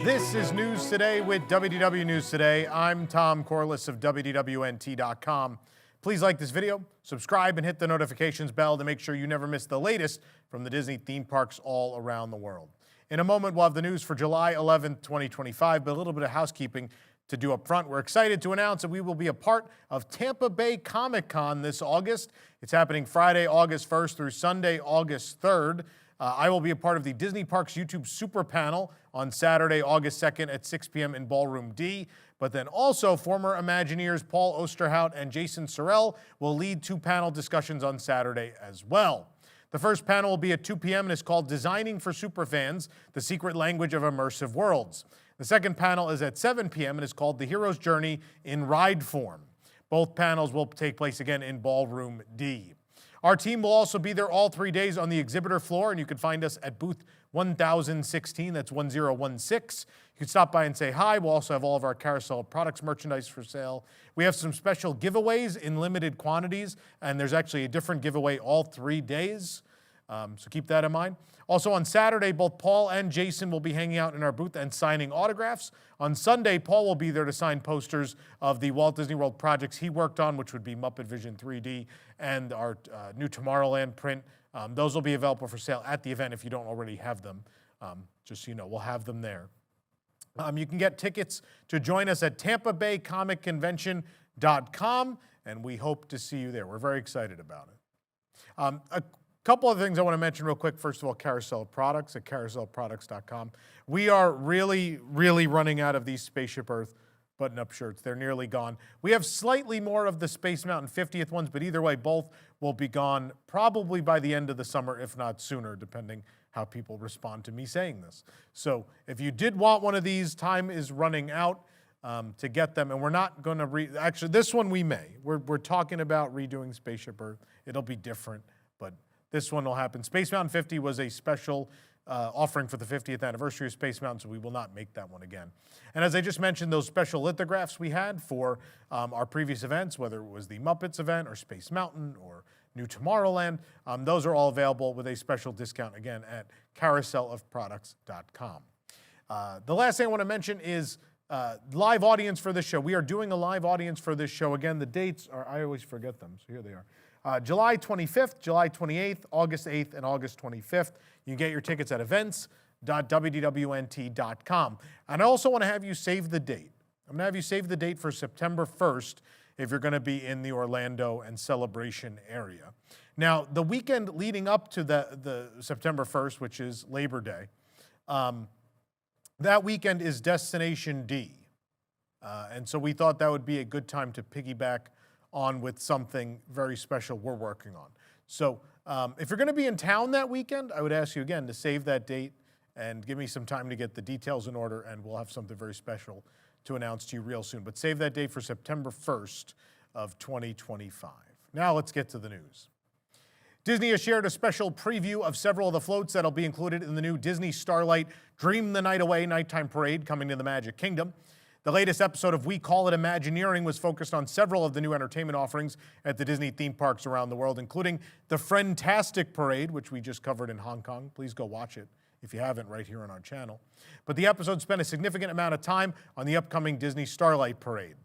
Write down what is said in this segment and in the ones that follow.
This is News Today with WDW News Today. I'm Tom Corliss of WDWNT.com. Please like this video, subscribe, and hit the notifications bell to make sure you never miss the latest from the Disney theme parks all around the world. In a moment, we'll have the news for July 11th, 2025, but a little bit of housekeeping to do up front. We're excited to announce that we will be a part of Tampa Bay Comic Con this August. It's happening Friday, August 1st through Sunday, August 3rd. I will be a part of the Disney Parks YouTube Super Panel on Saturday, August 2nd at 6 p.m. in Ballroom D. But then also former Imagineers Paul Osterhout and Jason Sorrell will lead two panel discussions on Saturday as well. The first panel will be at 2 p.m. and is called Designing for Superfans, the Secret Language of Immersive Worlds. The second panel is at 7 p.m. and is called The Hero's Journey in Ride Form. Both panels will take place again in Ballroom D. Our team will also be there all 3 days on the exhibitor floor, and you can find us at booth 1016, that's 1016. You can stop by and say hi. We'll also have all of our Carousel of Products merchandise for sale. We have some special giveaways in limited quantities, and there's actually a different giveaway all 3 days, so keep that in mind. Also on Saturday, both Paul and Jason will be hanging out in our booth and signing autographs. On Sunday, Paul will be there to sign posters of the Walt Disney World projects he worked on, which would be Muppet Vision 3D and our new Tomorrowland print. Those will be available for sale at the event if you don't already have them. Just so you know, we'll have them there. You can get tickets to join us at TampaBayComicConvention.com, and we hope to see you there. We're very excited about it. A couple of things I want to mention real quick. First of all, Carousel of Products at CarouselProducts.com. We are really running out of these Spaceship Earth button-up shirts. They're nearly gone. We have slightly more of the Space Mountain 50th ones, but either way, both will be gone probably by the end of the summer, if not sooner, depending how people respond to me saying this. So if you did want one of these, time is running out to get them, and we're not going to actually, this one we may. We're talking about redoing Spaceship Earth. It'll be different, but this one will happen. Space Mountain 50 was a special offering for the 50th anniversary of Space Mountain, so we will not make that one again. And as I just mentioned, those special lithographs we had for our previous events, whether it was the Muppets event or Space Mountain or New Tomorrowland, those are all available with a special discount, again, at CarouselOfProducts.com. The last thing I want to mention is live audience for this show. We are doing a live audience for this show. Again, the dates are, I always forget them, so here they are. July 25th, July 28th, August 8th, and August 25th. You can get your tickets at events.wdwnt.com. And I also want to have you save the date. I'm going to have you save the date for September 1st if you're going to be in the Orlando and Celebration area. Now, the weekend leading up to the September 1st, which is Labor Day, that weekend is Destination D. And so we thought that would be a good time to piggyback on with something very special we're working on. So if you're going to be in town that weekend, I would ask you again to save that date and give me some time to get the details in order, and we'll have something very special to announce to you real soon. But save that date for September 1st of 2025. Now let's get to the news. Disney has shared a special preview of several of the floats that'll be included in the new Disney Starlight Dream the Night Away nighttime parade coming to the Magic Kingdom. The latest episode of We Call It Imagineering was focused on several of the new entertainment offerings at the Disney theme parks around the world, including the Friendtastic Parade, which we just covered in Hong Kong. Please go watch it if you haven't, right here on our channel. But the episode spent a significant amount of time on the upcoming Disney Starlight Parade.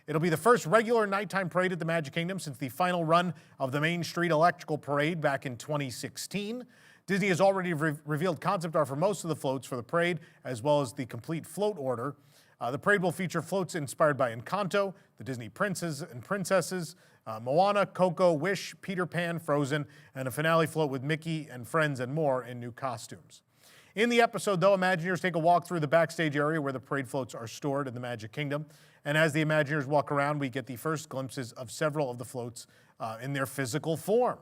It'll be the first regular nighttime parade at the Magic Kingdom since the final run of the Main Street Electrical Parade back in 2016. Disney has already revealed concept art for most of the floats for the parade, as well as the complete float order. The parade will feature floats inspired by Encanto, the Disney princes and princesses, Moana, Coco, Wish, Peter Pan, Frozen, and a finale float with Mickey and friends and more in new costumes. In the episode, though, Imagineers take a walk through the backstage area where the parade floats are stored in the Magic Kingdom. And as the Imagineers walk around, we get the first glimpses of several of the floats in their physical form.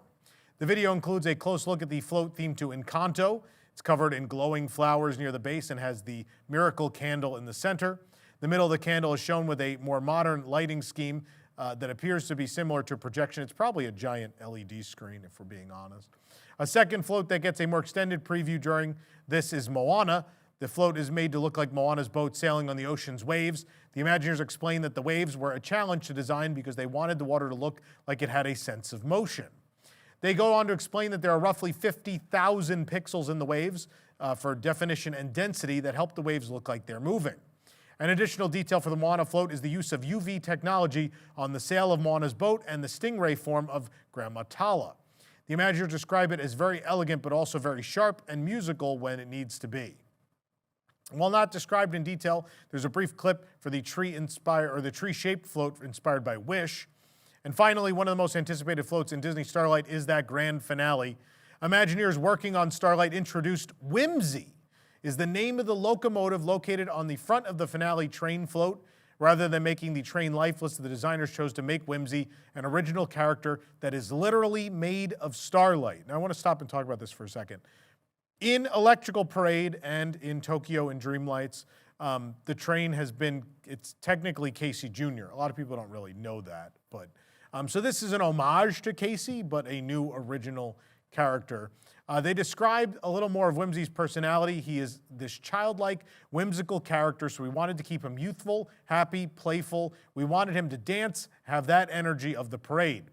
The video includes a close look at the float themed to Encanto. It's covered in glowing flowers near the base and has the miracle candle in the center. The middle of the candle is shown with a more modern lighting scheme that appears to be similar to a projection. It's probably a giant LED screen, if we're being honest. A second float that gets a more extended preview during this is Moana. The float is made to look like Moana's boat sailing on the ocean's waves. The Imagineers explained that the waves were a challenge to design because they wanted the water to look like it had a sense of motion. They go on to explain that there are roughly 50,000 pixels in the waves, for definition and density that help the waves look like they're moving. An additional detail for the Moana float is the use of UV technology on the sail of Moana's boat and the stingray form of Grandma Tala. The Imagineers describe it as very elegant but also very sharp and musical when it needs to be. While not described in detail, there's a brief clip for the tree-shaped float inspired by Wish. And finally, one of the most anticipated floats in Disney Starlight is that grand finale. Imagineers working on Starlight introduced Whimsy, is the name of the locomotive located on the front of the finale train float. Rather than making the train lifeless, the designers chose to make Whimsy an original character that is literally made of starlight. Now I want to stop and talk about this for a second. In Electrical Parade and in Tokyo and Dreamlights, the train it's technically Casey Jr. A lot of people don't really know that, but so this is an homage to Casey, but a new original character. They described a little more of Whimsy's personality. He is this childlike, whimsical character, so we wanted to keep him youthful, happy, playful. We wanted him to dance, have that energy of the parade.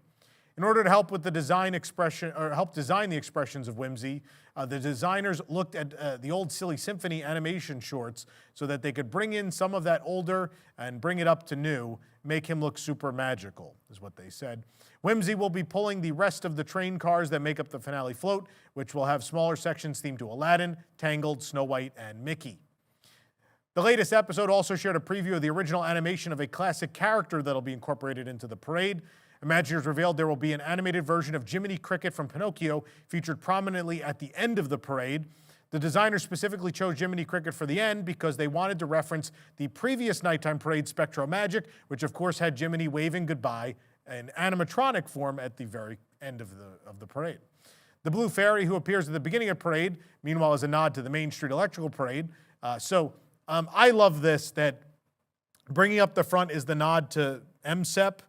In order to help with the design expression, or help design the expressions of Whimsy, the designers looked at the old Silly Symphony animation shorts so that they could bring in some of that older and bring it up to new, make him look super magical, is what they said. Whimsy will be pulling the rest of the train cars that make up the finale float, which will have smaller sections themed to Aladdin, Tangled, Snow White, and Mickey. The latest episode also shared a preview of the original animation of a classic character that'll be incorporated into the parade. Imagineers revealed there will be an animated version of Jiminy Cricket from Pinocchio featured prominently at the end of the parade. The designers specifically chose Jiminy Cricket for the end because they wanted to reference the previous nighttime parade, Spectro Magic, which of course had Jiminy waving goodbye in animatronic form at the very end of the parade. The Blue Fairy, who appears at the beginning of parade, meanwhile is a nod to the Main Street Electrical Parade. I love this, that bringing up the front is the nod to MSEP,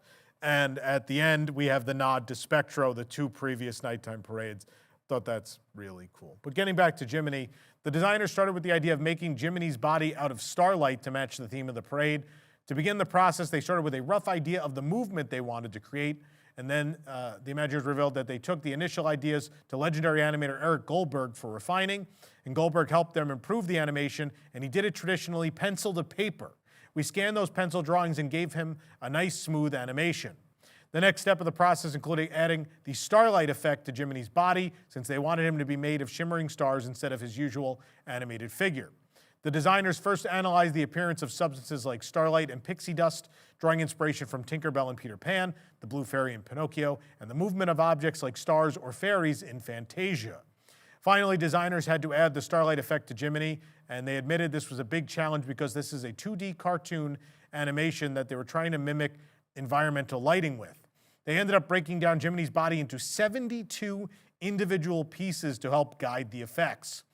and at the end, we have the nod to Spectro, the two previous nighttime parades. Thought that's really cool. But getting back to Jiminy, the designers started with the idea of making Jiminy's body out of starlight to match the theme of the parade. To begin the process, they started with a rough idea of the movement they wanted to create, and then the Imagineers revealed that they took the initial ideas to legendary animator Eric Goldberg for refining, and Goldberg helped them improve the animation, and he did it traditionally pencil to paper. We scanned those pencil drawings and gave him a nice, smooth animation. The next step of the process included adding the starlight effect to Jiminy's body, since they wanted him to be made of shimmering stars instead of his usual animated figure. The designers first analyzed the appearance of substances like starlight and pixie dust, drawing inspiration from Tinker Bell and Peter Pan, the Blue Fairy in Pinocchio, and the movement of objects like stars or fairies in Fantasia. Finally, designers had to add the starlight effect to Jiminy, and they admitted this was a big challenge because this is a 2D cartoon animation that they were trying to mimic environmental lighting with. They ended up breaking down Jiminy's body into 72 individual pieces to help guide the effects.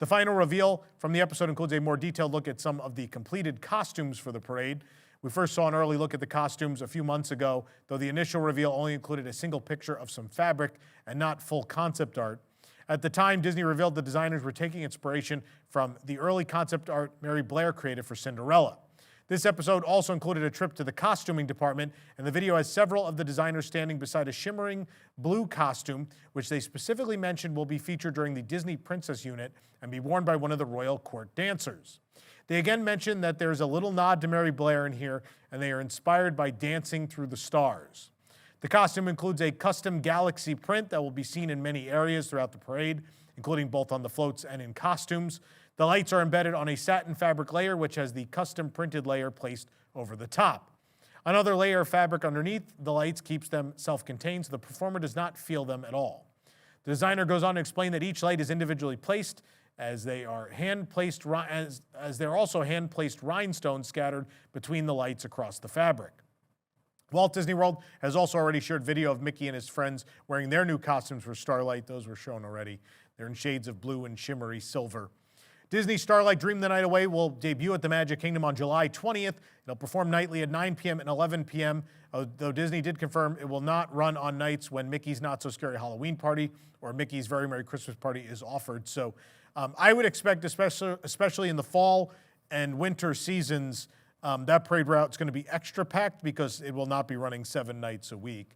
The final reveal from the episode includes a more detailed look at some of the completed costumes for the parade. We first saw an early look at the costumes a few months ago, though the initial reveal only included a single picture of some fabric and not full concept art. At the time, Disney revealed the designers were taking inspiration from the early concept art Mary Blair created for Cinderella. This episode also included a trip to the costuming department, and the video has several of the designers standing beside a shimmering blue costume, which they specifically mentioned will be featured during the Disney Princess unit and be worn by one of the royal court dancers. They again mentioned that there's a little nod to Mary Blair in here, and they are inspired by Dancing Through the Stars. The costume includes a custom galaxy print that will be seen in many areas throughout the parade, including both on the floats and in costumes. The lights are embedded on a satin fabric layer, which has the custom printed layer placed over the top. Another layer of fabric underneath the lights keeps them self-contained, so the performer does not feel them at all. The designer goes on to explain that each light is individually placed, as they are as there are also hand-placed rhinestones scattered between the lights across the fabric. Walt Disney World has also already shared video of Mickey and his friends wearing their new costumes for Starlight. Those were shown already. They're in shades of blue and shimmery silver. Disney Starlight Dream the Night Away will debut at the Magic Kingdom on July 20th. It'll perform nightly at 9 p.m. and 11 p.m., though Disney did confirm it will not run on nights when Mickey's Not So Scary Halloween Party or Mickey's Very Merry Christmas Party is offered. So I would expect, especially in the fall and winter seasons, that parade route is going to be extra packed because it will not be running 7 nights a week.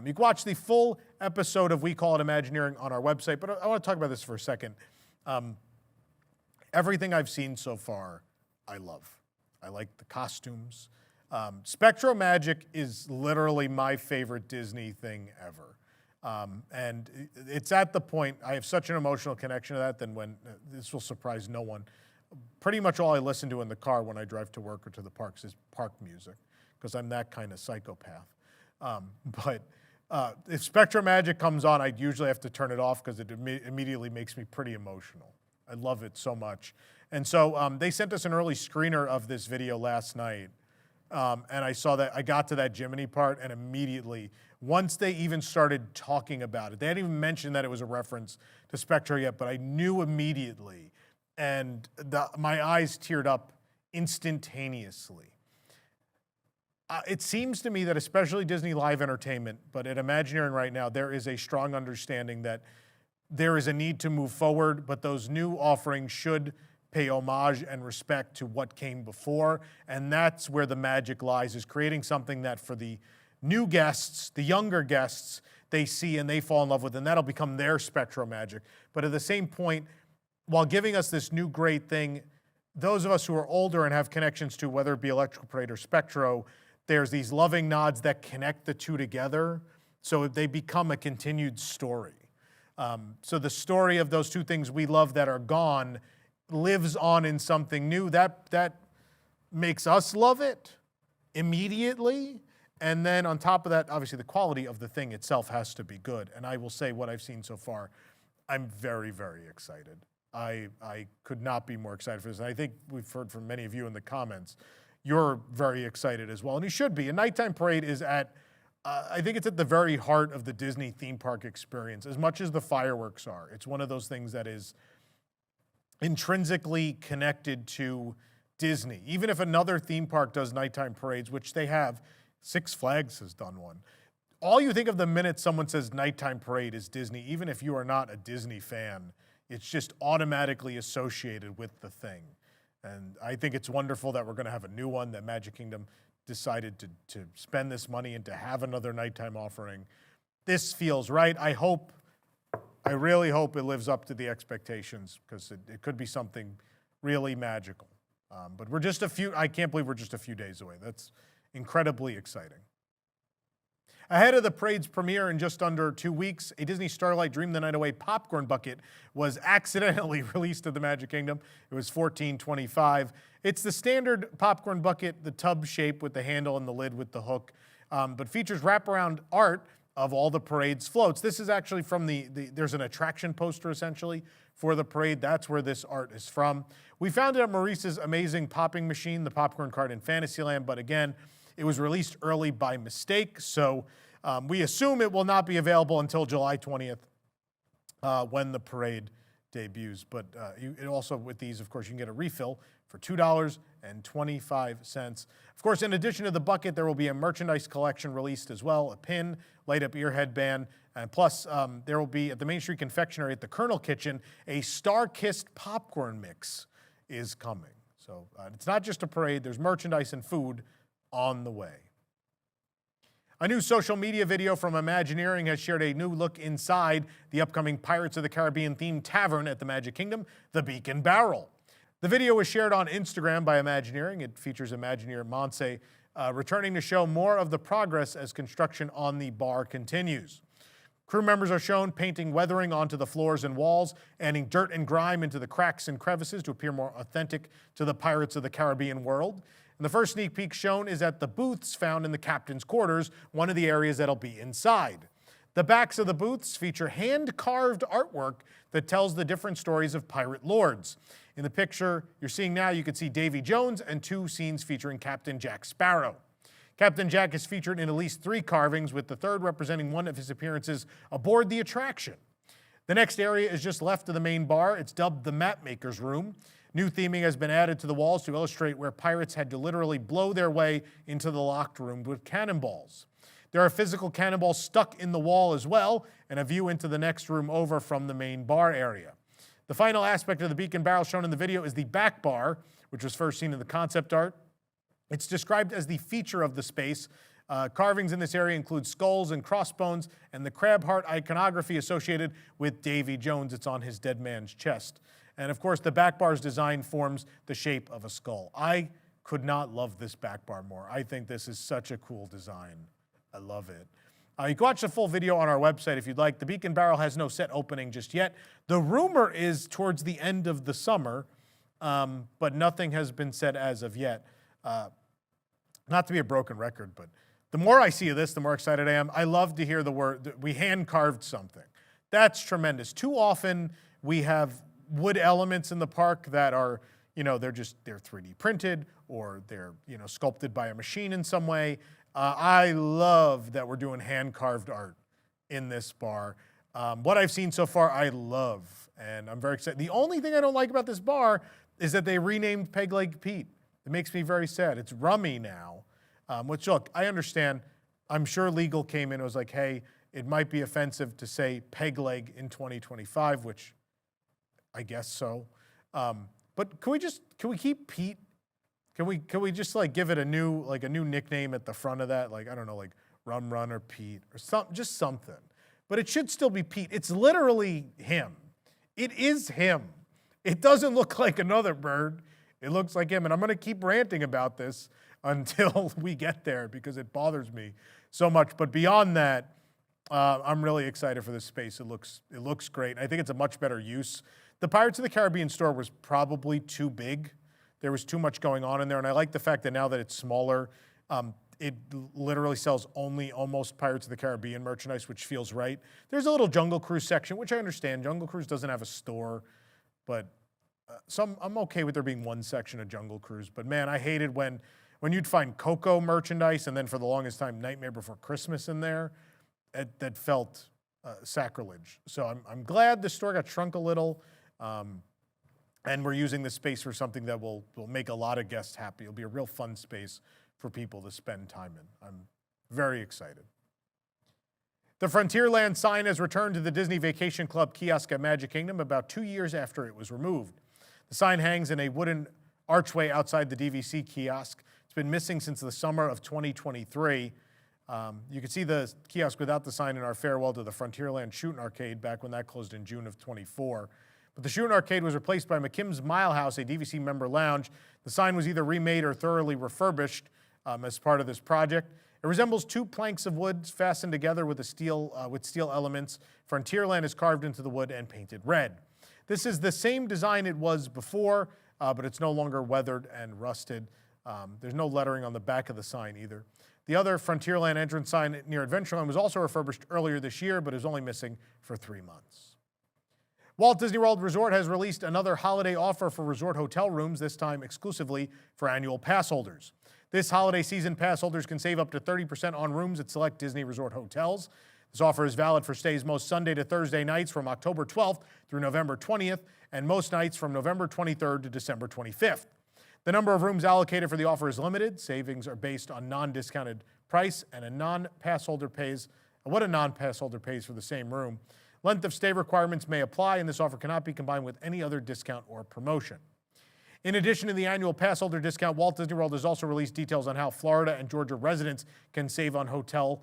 You can watch the full episode of We Call It Imagineering on our website, but I want to talk about this for a second. everything I've seen so far, I love. I like the costumes. Spectro Magic is literally my favorite Disney thing ever. And it's at the point, I have such an emotional connection to that, this will surprise no one. Pretty much all I listen to in the car when I drive to work or to the parks is park music, because I'm that kind of psychopath. But if Spectro Magic comes on, I usually have to turn it off because it immediately makes me pretty emotional. I love it so much. And so they sent us an early screener of this video last night. And I saw that, I got to that Jiminy part, and immediately, once they even started talking about it, they hadn't even mentioned that it was a reference to Spectro yet, but I knew immediately, and my eyes teared up instantaneously. It seems to me that especially Disney Live Entertainment, but at Imagineering right now, there is a strong understanding that there is a need to move forward, but those new offerings should pay homage and respect to what came before, and that's where the magic lies, is creating something that for the new guests, the younger guests, they see and they fall in love with, and that'll become their Spectro Magic. But at the same point, while giving us this new great thing, those of us who are older and have connections to whether it be Electrical Parade or Spectro, there's these loving nods that connect the two together, so they become a continued story. So the story of those two things we love that are gone lives on in something new. That makes us love it immediately. And then on top of that, obviously the quality of the thing itself has to be good. And I will say what I've seen so far, I'm very, very excited. I could not be more excited for this. And I think we've heard from many of you in the comments, you're very excited as well. And you should be. A nighttime parade is I think it's at the very heart of the Disney theme park experience, as much as the fireworks are. It's one of those things that is intrinsically connected to Disney. Even if another theme park does nighttime parades, which they have, Six Flags has done one. All you think of the minute someone says nighttime parade is Disney, even if you are not a Disney fan, it's just automatically associated with the thing. And I think it's wonderful that we're going to have a new one, that Magic Kingdom decided to spend this money and to have another nighttime offering. This feels right. I really hope it lives up to the expectations, because it could be something really magical. But I can't believe we're just a few days away. That's incredibly exciting. Ahead of the parade's premiere in just under 2 weeks, a Disney Starlight Dream the Night Away popcorn bucket was accidentally released at the Magic Kingdom. It was $14.25. It's the standard popcorn bucket, the tub shape with the handle and the lid with the hook, but features wraparound art of all the parade's floats. This is actually from there's an attraction poster essentially for the parade. That's where this art is from. We found it at Maurice's amazing popping machine, the popcorn cart in Fantasyland, but again, it was released early by mistake, so we assume it will not be available until July 20th when the parade debuts. But it also, with these, of course, you can get a refill for $2.25. Of course, in addition to the bucket, there will be a merchandise collection released as well, a pin, light-up ear headband, and plus there will be, at the Main Street Confectionery at the Colonel Kitchen, a Star-Kissed popcorn mix is coming. So it's not just a parade, there's merchandise and food on the way. A new social media video from Imagineering has shared a new look inside the upcoming Pirates of the Caribbean themed tavern at the Magic Kingdom, the Beak and Barrel. The video was shared on Instagram by Imagineering. It features Imagineer Montse returning to show more of the progress as construction on the bar continues. Crew members are shown painting weathering onto the floors and walls, adding dirt and grime into the cracks and crevices to appear more authentic to the Pirates of the Caribbean world. And the first sneak peek shown is at the booths found in the captain's quarters, one of the areas that'll be inside. The backs of the booths feature hand-carved artwork that tells the different stories of pirate lords. In the picture you're seeing now, you can see Davy Jones and 2 scenes featuring Captain Jack Sparrow. Captain Jack is featured in at least 3 carvings, with the third representing one of his appearances aboard the attraction. The next area is just left of the main bar. It's dubbed the Mapmaker's Room. New theming has been added to the walls to illustrate where pirates had to literally blow their way into the locked room with cannonballs. There are physical cannonballs stuck in the wall as well, and a view into the next room over from the main bar area. The final aspect of the Beak and Barrel shown in the video is the back bar, which was first seen in the concept art. It's described as the feature of the space. Carvings in this area include skulls and crossbones, and the crab heart iconography associated with Davy Jones. It's on his dead man's chest. And of course, the back bar's design forms the shape of a skull. I could not love this back bar more. I think this is such a cool design. I love it. You can watch the full video on our website if you'd like. The Beak and Barrel has no set opening just yet. The rumor is towards the end of the summer, but nothing has been said as of yet. Not to be a broken record, but the more I see of this, the more excited I am. I love to hear the word, we hand-carved something. That's tremendous. Too often we have wood elements in the park that are, they're 3D printed or they're, sculpted by a machine in some way. I love that we're doing hand-carved art in this bar. What I've seen so far, I love, and I'm very excited. The only thing I don't like about this bar is that they renamed Peg Leg Pete. It makes me very sad. It's Rummy now, which, look, I understand. I'm sure legal came in and was like, hey, it might be offensive to say peg leg in 2025, which I guess so. But can we keep Pete? Can we just like give it a new nickname at the front of that? Like, I don't know, like Rum Run or Pete or just something. But it should still be Pete. It's literally him. It is him. It doesn't look like another bird. It looks like him. And I'm going to keep ranting about this until we get there because it bothers me so much. But beyond that, I'm really excited for this space. It looks great. I think it's a much better use. The Pirates of the Caribbean store was probably too big. There was too much going on in there. And I like the fact that now that it's smaller, it literally sells only almost Pirates of the Caribbean merchandise, which feels right. There's a little Jungle Cruise section, which I understand. Jungle Cruise doesn't have a store, but I'm okay with there being one section of Jungle Cruise. But man, I hated when you'd find Coco merchandise and then for the longest time Nightmare Before Christmas in there. That felt sacrilege. So I'm glad the store got shrunk a little, and we're using this space for something that will make a lot of guests happy. It'll be a real fun space for people to spend time in. I'm very excited. The Frontierland sign has returned to the Disney Vacation Club kiosk at Magic Kingdom about 2 years after it was removed. The sign hangs in a wooden archway outside the DVC kiosk. It's been missing since the summer of 2023. You can see the kiosk without the sign in our farewell to the Frontierland Shootin' Arcade back when that closed in June of 24. But the Shootin' Arcade was replaced by McKim's Mile House, a DVC member lounge. The sign was either remade or thoroughly refurbished as part of this project. It resembles two planks of wood fastened together with steel elements. Frontierland is carved into the wood and painted red. This is the same design it was before, but it's no longer weathered and rusted. There's no lettering on the back of the sign either. The other Frontierland entrance sign near Adventureland was also refurbished earlier this year, but is only missing for 3 months. Walt Disney World Resort has released another holiday offer for resort hotel rooms, this time exclusively for annual pass holders. This holiday season, pass holders can save up to 30% on rooms at select Disney Resort hotels. This offer is valid for stays most Sunday to Thursday nights from October 12th through November 20th, and most nights from November 23rd to December 25th. The number of rooms allocated for the offer is limited. Savings are based on non-discounted price, and what a non-pass holder pays for the same room. Length of stay requirements may apply, and this offer cannot be combined with any other discount or promotion. In addition to the annual pass holder discount, Walt Disney World has also released details on how Florida and Georgia residents can save on hotel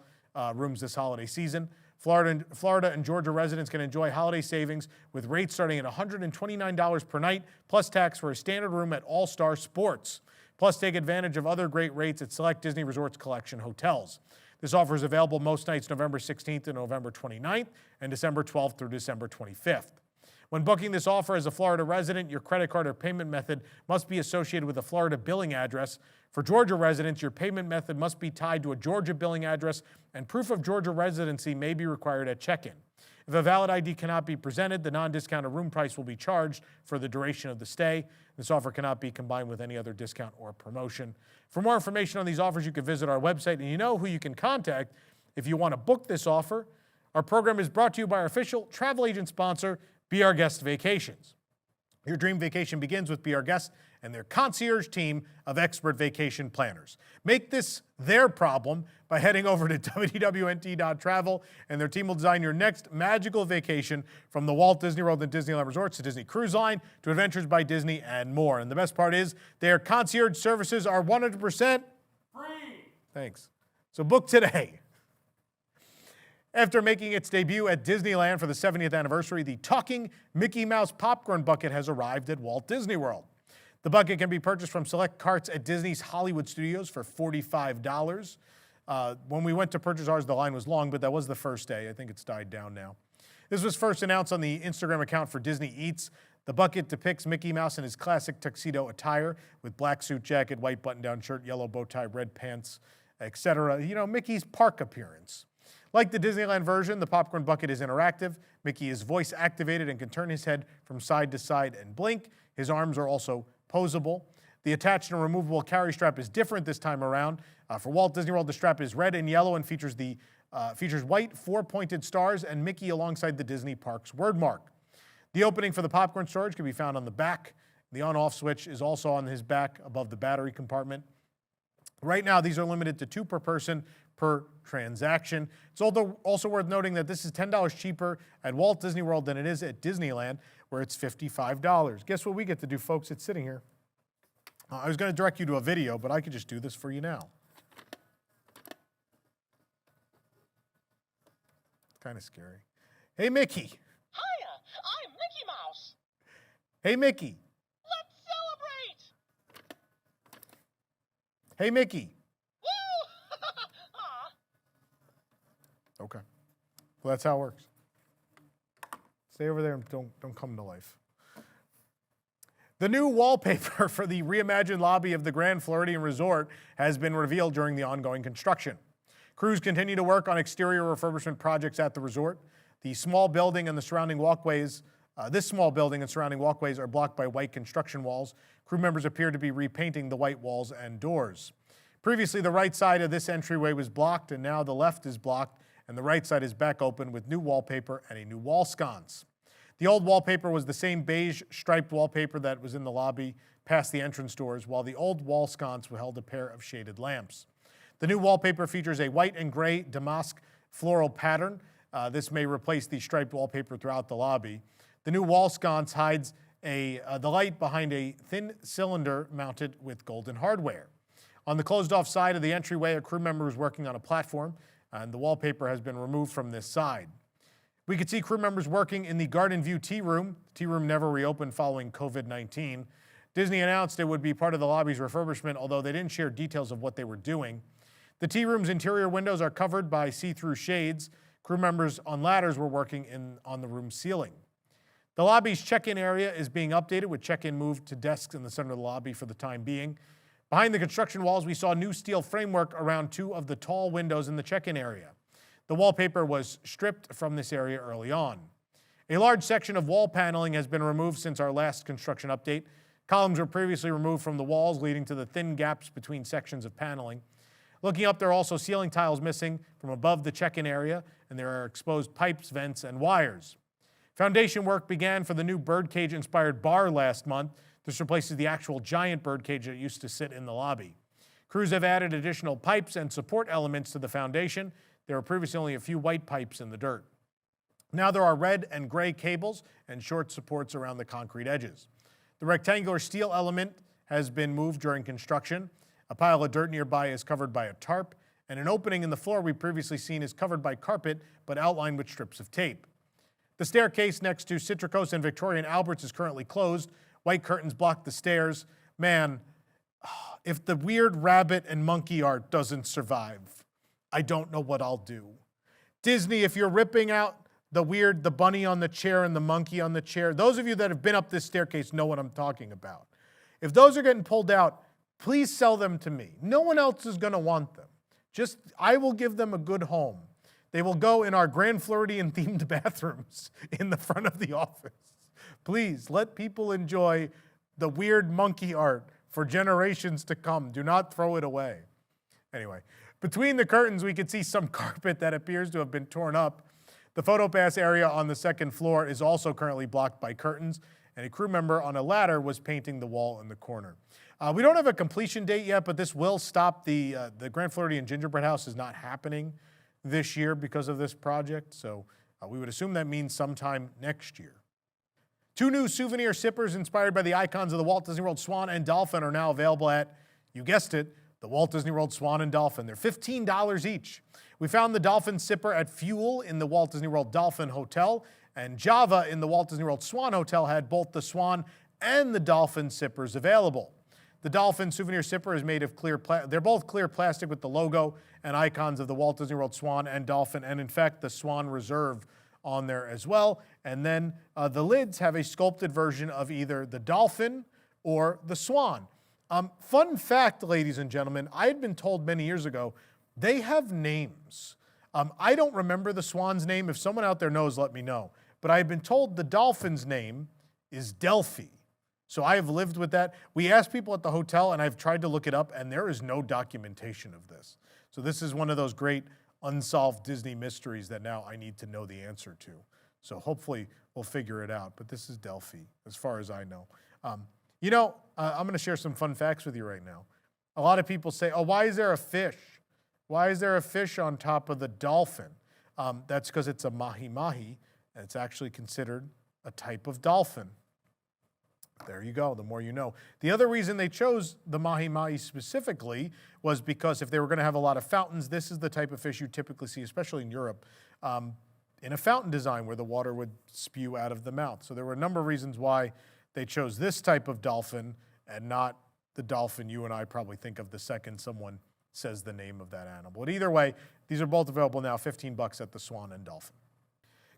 rooms this holiday season. Florida and Georgia residents can enjoy holiday savings with rates starting at $129 per night, plus tax for a standard room at All Star Sports. Plus, take advantage of other great rates at select Disney Resorts Collection hotels. This offer is available most nights November 16th to November 29th and December 12th through December 25th. When booking this offer as a Florida resident, your credit card or payment method must be associated with a Florida billing address. For Georgia residents, your payment method must be tied to a Georgia billing address, and proof of Georgia residency may be required at check-in. If a valid ID cannot be presented, the non-discounted room price will be charged for the duration of the stay. This offer cannot be combined with any other discount or promotion. For more information on these offers, you can visit our website, and you know who you can contact if you want to book this offer. Our program is brought to you by our official travel agent sponsor, Be Our Guest Vacations. Your dream vacation begins with Be Our Guest and their concierge team of expert vacation planners. Make this their problem by heading over to wwnt.travel, and their team will design your next magical vacation from the Walt Disney World and Disneyland Resorts to Disney Cruise Line to Adventures by Disney and more. And the best part is their concierge services are 100% free. Thanks. So book today. After making its debut at Disneyland for the 70th anniversary, the talking Mickey Mouse popcorn bucket has arrived at Walt Disney World. The bucket can be purchased from select carts at Disney's Hollywood Studios for $45. When we went to purchase ours, the line was long, but that was the first day. I think it's died down now. This was first announced on the Instagram account for Disney Eats. The bucket depicts Mickey Mouse in his classic tuxedo attire with black suit jacket, white button-down shirt, yellow bow tie, red pants, etc. You know, Mickey's park appearance. Like the Disneyland version, the popcorn bucket is interactive. Mickey is voice activated and can turn his head from side to side and blink. His arms are also posable. The attached and removable carry strap is different this time around. For Walt Disney World, the strap is red and yellow and features white four-pointed stars and Mickey alongside the Disney Parks wordmark. The opening for the popcorn storage can be found on the back. The on-off switch is also on his back above the battery compartment. Right now, these are limited to 2 per person per transaction. It's also worth noting that this is $10 cheaper at Walt Disney World than it is at Disneyland, where it's $55. Guess what we get to do, folks? It's sitting here. I was going to direct you to a video, but I could just do this for you now. It's kind of scary. Hey, Mickey. Hiya, I'm Mickey Mouse. Hey, Mickey. Let's celebrate. Hey, Mickey. Woo! Okay. Well, that's how it works. Stay over there and don't come to life. The new wallpaper for the reimagined lobby of the Grand Floridian Resort has been revealed during the ongoing construction. Crews continue to work on exterior refurbishment projects at the resort. This small building and surrounding walkways are blocked by white construction walls. Crew members appear to be repainting the white walls and doors. Previously, the right side of this entryway was blocked, and now the left is blocked, and the right side is back open with new wallpaper and a new wall sconce. The old wallpaper was the same beige striped wallpaper that was in the lobby past the entrance doors, while the old wall sconce held a pair of shaded lamps. The new wallpaper features a white and gray damask floral pattern. This may replace the striped wallpaper throughout the lobby. The new wall sconce hides the light behind a thin cylinder mounted with golden hardware. On the closed-off side of the entryway, a crew member is working on a platform, and the wallpaper has been removed from this side. We could see crew members working in the Garden View Tea Room. The tea room never reopened following COVID-19. Disney announced it would be part of the lobby's refurbishment, although they didn't share details of what they were doing. The tea room's interior windows are covered by see-through shades. Crew members on ladders were working on the room's ceiling. The lobby's check-in area is being updated, with check-in moved to desks in the center of the lobby for the time being. Behind the construction walls, we saw new steel framework around 2 of the tall windows in the check-in area. The wallpaper was stripped from this area early on. A large section of wall paneling has been removed since our last construction update. Columns were previously removed from the walls, leading to the thin gaps between sections of paneling. Looking up, there are also ceiling tiles missing from above the check-in area, and there are exposed pipes, vents, and wires. Foundation work began for the new birdcage-inspired bar last month. This replaces the actual giant birdcage that used to sit in the lobby. Crews have added additional pipes and support elements to the foundation. There were previously only a few white pipes in the dirt. Now there are red and gray cables and short supports around the concrete edges. The rectangular steel element has been moved during construction. A pile of dirt nearby is covered by a tarp, and an opening in the floor we've previously seen is covered by carpet but outlined with strips of tape. The staircase next to Citricos and Victoria and Alberts is currently closed. White curtains block the stairs. Man, if the weird rabbit and monkey art doesn't survive, I don't know what I'll do. Disney, if you're ripping out the bunny on the chair and the monkey on the chair, those of you that have been up this staircase know what I'm talking about. If those are getting pulled out, please sell them to me. No one else is going to want them. I will give them a good home. They will go in our Grand Floridian themed bathrooms in the front of the office. Please let people enjoy the weird monkey art for generations to come. Do not throw it away. Anyway, between the curtains, we could see some carpet that appears to have been torn up. The photo pass area on the second floor is also currently blocked by curtains, and a crew member on a ladder was painting the wall in the corner. We don't have a completion date yet, but this will stop the Grand Floridian Gingerbread House is not happening this year because of this project, so we would assume that means sometime next year. 2 new souvenir sippers inspired by the icons of the Walt Disney World Swan and Dolphin are now available at, you guessed it, the Walt Disney World Swan and Dolphin. They're $15 each. We found the Dolphin sipper at Fuel in the Walt Disney World Dolphin Hotel, and Java in the Walt Disney World Swan Hotel had both the Swan and the Dolphin sippers available. The Dolphin Souvenir sipper is made of they're both clear plastic with the logo and icons of the Walt Disney World Swan and Dolphin, and in fact, the Swan Reserve on there as well. And then the lids have a sculpted version of either the Dolphin or the Swan. Fun fact, ladies and gentlemen, I had been told many years ago, they have names. I don't remember the Swan's name. If someone out there knows, let me know. But I had been told the Dolphin's name is Delphi. So I have lived with that. We asked people at the hotel, and I've tried to look it up, and there is no documentation of this. So this is one of those great unsolved Disney mysteries that now I need to know the answer to. So hopefully we'll figure it out. But this is Delphi, as far as I know. I'm going to share some fun facts with you right now. A lot of people say, oh, why is there a fish? Why is there a fish on top of the Dolphin? That's because it's a mahi-mahi, and it's actually considered a type of dolphin. There you go, the more you know. The other reason they chose the mahi-mahi specifically was because if they were going to have a lot of fountains, this is the type of fish you typically see, especially in Europe, in a fountain design where the water would spew out of the mouth. So there were a number of reasons why they chose this type of dolphin and not the dolphin you and I probably think of the second someone says the name of that animal. But either way, these are both available now, $15 at the Swan and Dolphin.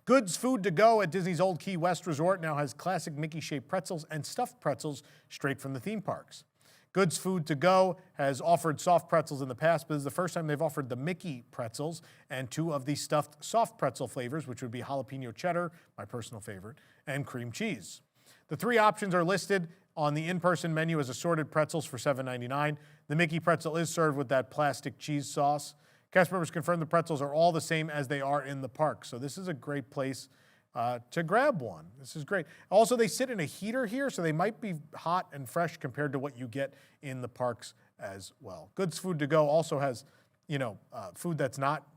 Goods Food to Go at Disney's Old Key West Resort now has classic Mickey-shaped pretzels and stuffed pretzels straight from the theme parks. Goods Food to Go has offered soft pretzels in the past, but this is the first time they've offered the Mickey pretzels and two of the stuffed soft pretzel flavors, which would be jalapeno cheddar, my personal favorite, and cream cheese. The three options are listed on the in-person menu as assorted pretzels for $7.99. The Mickey pretzel is served with that plastic cheese sauce. Cast members confirm the pretzels are all the same as they are in the park. So this is a great place to grab one. This is great. Also, they sit in a heater here, so they might be hot and fresh compared to what you get in the parks as well. Goods Food to Go also has, food that's not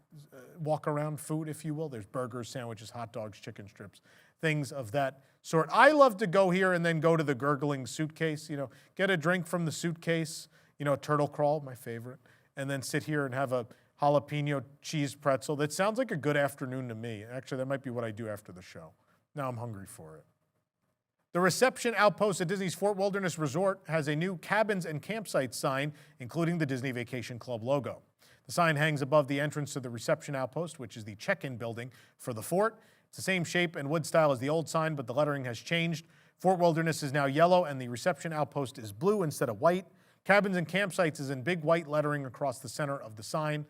walk-around food, if you will. There's burgers, sandwiches, hot dogs, chicken strips, things of that sort. I love to go here and then go to the gurgling suitcase, get a drink from the suitcase, a turtle crawl, my favorite, and then sit here and have a jalapeno cheese pretzel. That sounds like a good afternoon to me. Actually, that might be what I do after the show. Now I'm hungry for it. The reception outpost at Disney's Fort Wilderness Resort has a new cabins and campsites sign, including the Disney Vacation Club logo. The sign hangs above the entrance to the reception outpost, which is the check-in building for the fort. It's the same shape and wood style as the old sign, but the lettering has changed. Fort Wilderness is now yellow, and the reception outpost is blue instead of white. Cabins and campsites is in big white lettering across the center of the sign.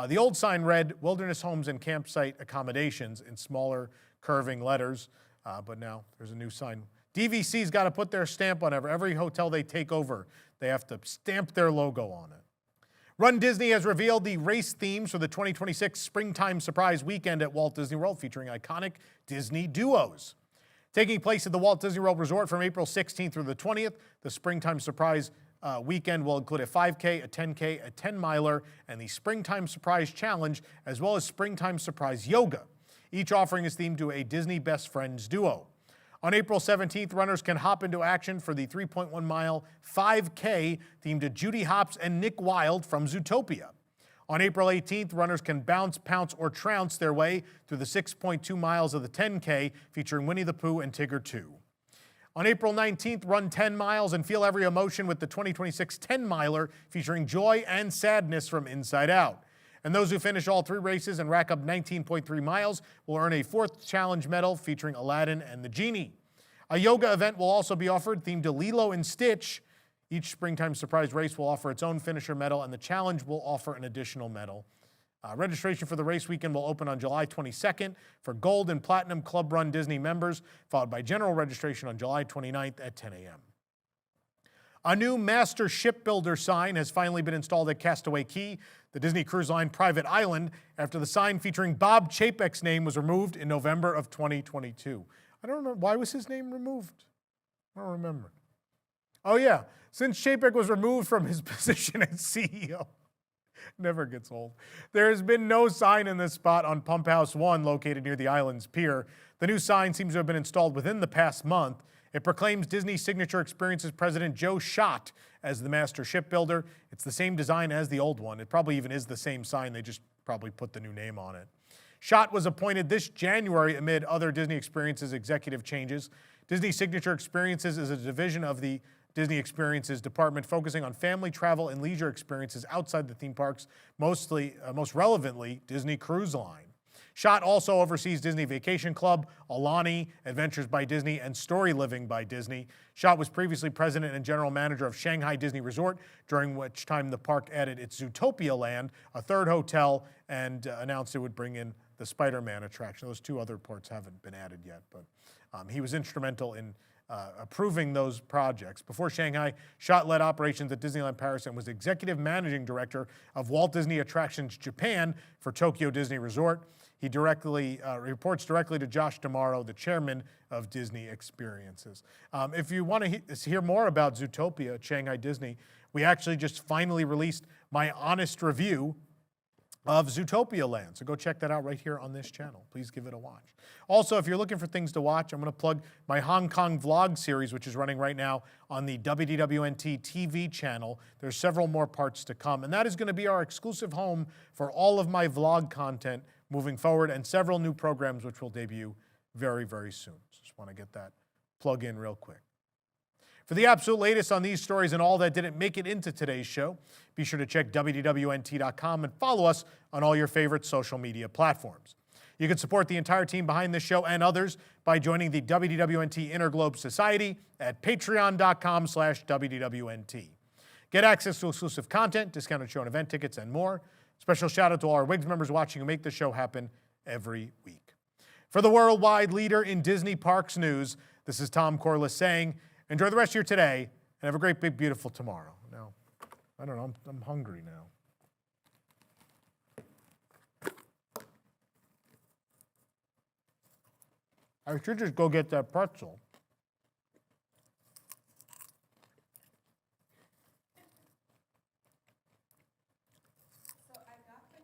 The old sign read Wilderness Homes and Campsite Accommodations in smaller curving letters, but now there's a new sign. DVC's got to put their stamp on every hotel they take over. They have to stamp their logo on it. runDisney has revealed the race themes for the 2026 Springtime Surprise Weekend at Walt Disney World, featuring iconic Disney duos. Taking place at the Walt Disney World Resort from April 16th through the 20th, the Springtime Surprise weekend will include a 5K, a 10K, a 10-miler, and the Springtime Surprise Challenge, as well as Springtime Surprise Yoga. Each offering is themed to a Disney Best Friends duo. On April 17th, runners can hop into action for the 3.1-mile 5K themed to Judy Hopps and Nick Wilde from Zootopia. On April 18th, runners can bounce, pounce, or trounce their way through the 6.2 miles of the 10K featuring Winnie the Pooh and Tigger 2. On April 19th, run 10 miles and feel every emotion with the 2026 10-miler featuring joy and sadness from Inside Out. And those who finish all three races and rack up 19.3 miles will earn a fourth challenge medal featuring Aladdin and the Genie. A yoga event will also be offered themed to Lilo and Stitch. Each Springtime Surprise race will offer its own finisher medal, and the challenge will offer an additional medal. Registration for the race weekend will open on July 22nd for Gold and Platinum Club Run Disney members, followed by general registration on July 29th at 10 a.m. A new Master Shipbuilder sign has finally been installed at Castaway Cay, the Disney Cruise Line private island, after the sign featuring Bob Chapek's name was removed in November of 2022. I don't remember. Why was his name removed? I don't remember. Oh, yeah. Since Chapek was removed from his position as CEO. Never gets old. There has been no sign in this spot on Pump House 1, located near the island's pier. The new sign seems to have been installed within the past month. It proclaims Disney Signature Experiences president Joe Schott as the master shipbuilder. It's the same design as the old one. It probably even is the same sign. They just probably put the new name on it. Schott was appointed this January amid other Disney Experiences executive changes. Disney Signature Experiences is a division of the Disney Experiences department focusing on family travel and leisure experiences outside the theme parks, most relevantly, Disney Cruise Line. Schott also oversees Disney Vacation Club, Alani, Adventures by Disney, and Story Living by Disney. Schott was previously president and general manager of Shanghai Disney Resort, during which time the park added its Zootopia Land, a third hotel, and announced it would bring in the Spider-Man attraction. Those two other parts haven't been added yet, but he was instrumental in approving those projects. Before Shanghai, Schott led operations at Disneyland Paris and was executive managing director of Walt Disney Attractions Japan for Tokyo Disney Resort. He reports directly to Josh D'Amaro, the chairman of Disney Experiences. If you want to hear more about Zootopia at Shanghai Disney, we actually just finally released my honest review of Zootopia Land. So go check that out right here on this channel. Please give it a watch. Also, if you're looking for things to watch, I'm going to plug my Hong Kong vlog series, which is running right now on the WDWNT TV channel. There's several more parts to come, and that is going to be our exclusive home for all of my vlog content moving forward, and several new programs which will debut very, very soon. Just want to get that plug in real quick. For the absolute latest on these stories and all that didn't make it into today's show, be sure to check WDWNT.com and follow us on all your favorite social media platforms. You can support the entire team behind this show and others by joining the WDWNT Interglobe Society at patreon.com/WDWNT. Get access to exclusive content, discounted show and event tickets, and more. Special shout out to all our WIGS members watching who make this show happen every week. For the worldwide leader in Disney Parks news, this is Tom Corliss saying, enjoy the rest of your today and have a great, big, beautiful tomorrow. Now, I don't know, I'm hungry now. I should just go get that pretzel.